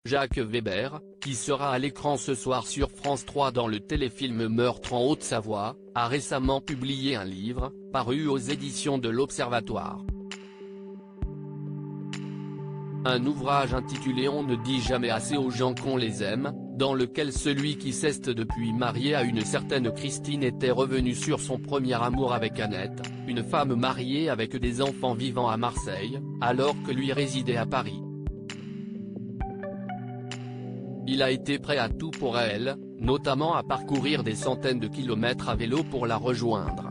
Jacques Weber, qui sera à l'écran ce soir sur France 3 dans le téléfilm Meurtre en Haute-Savoie, a récemment publié un livre, paru aux éditions de l'Observatoire. Un ouvrage intitulé On ne dit jamais assez aux gens qu'on les aime, dans lequel celui qui s'est depuis marié à une certaine Christine était revenu sur son premier amour avec Annette, une femme mariée avec des enfants vivant à Marseille, alors que lui résidait à Paris. Il a été prêt à tout pour elle, notamment à parcourir des centaines de kilomètres à vélo pour la rejoindre.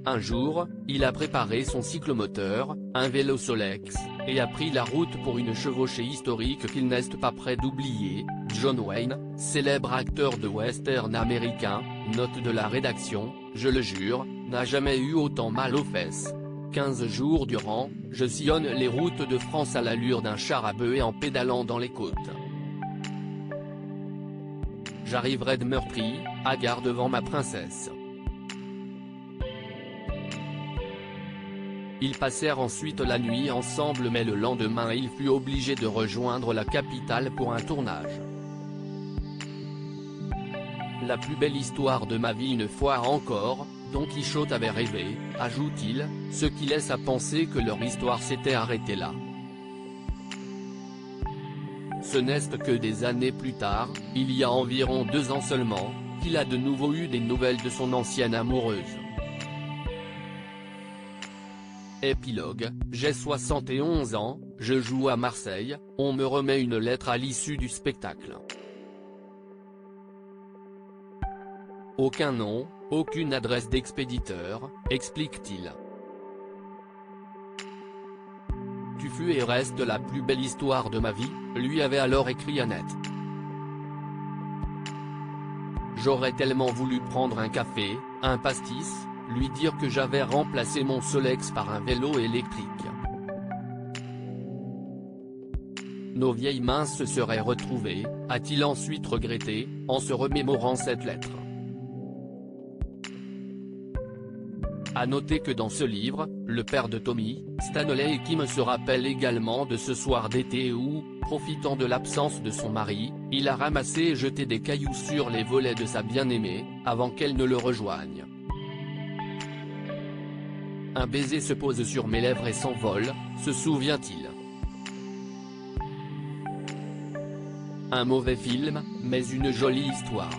Un jour, il a préparé son cyclomoteur, un vélo Solex, et a pris la route pour une chevauchée historique qu'il n'est pas prêt d'oublier. John Wayne, célèbre acteur de western américain, note de la rédaction, je le jure, n'a jamais eu autant mal aux fesses. 15 jours durant, je sillonne les routes de France à l'allure d'un char à bœuf et en pédalant dans les côtes. J'arriverai de Meurtry, à gare devant ma princesse. Ils passèrent ensuite la nuit ensemble mais le lendemain il fut obligé de rejoindre la capitale pour un tournage. La plus belle histoire de ma vie une fois encore, Don Quichotte avait rêvé, ajoute-t-il, ce qui laisse à penser que leur histoire s'était arrêtée là. Ce n'est que des années plus tard, il y a environ 2 ans seulement, qu'il a de nouveau eu des nouvelles de son ancienne amoureuse. Épilogue, j'ai 71 ans, je joue à Marseille, on me remet une lettre à l'issue du spectacle. Aucun nom, aucune adresse d'expéditeur, explique-t-il. Tu fus et restes la plus belle histoire de ma vie, lui avait alors écrit Annette. J'aurais tellement voulu prendre un café, un pastis, lui dire que j'avais remplacé mon Solex par un vélo électrique. Nos vieilles mains se seraient retrouvées, a-t-il ensuite regretté, en se remémorant cette lettre. À noter que dans ce livre, le père de Tommy, Stanley et Kim se rappelle également de ce soir d'été où, profitant de l'absence de son mari, il a ramassé et jeté des cailloux sur les volets de sa bien-aimée, avant qu'elle ne le rejoigne. Un baiser se pose sur mes lèvres et s'envole, se souvient-il. Un mauvais film, mais une jolie histoire.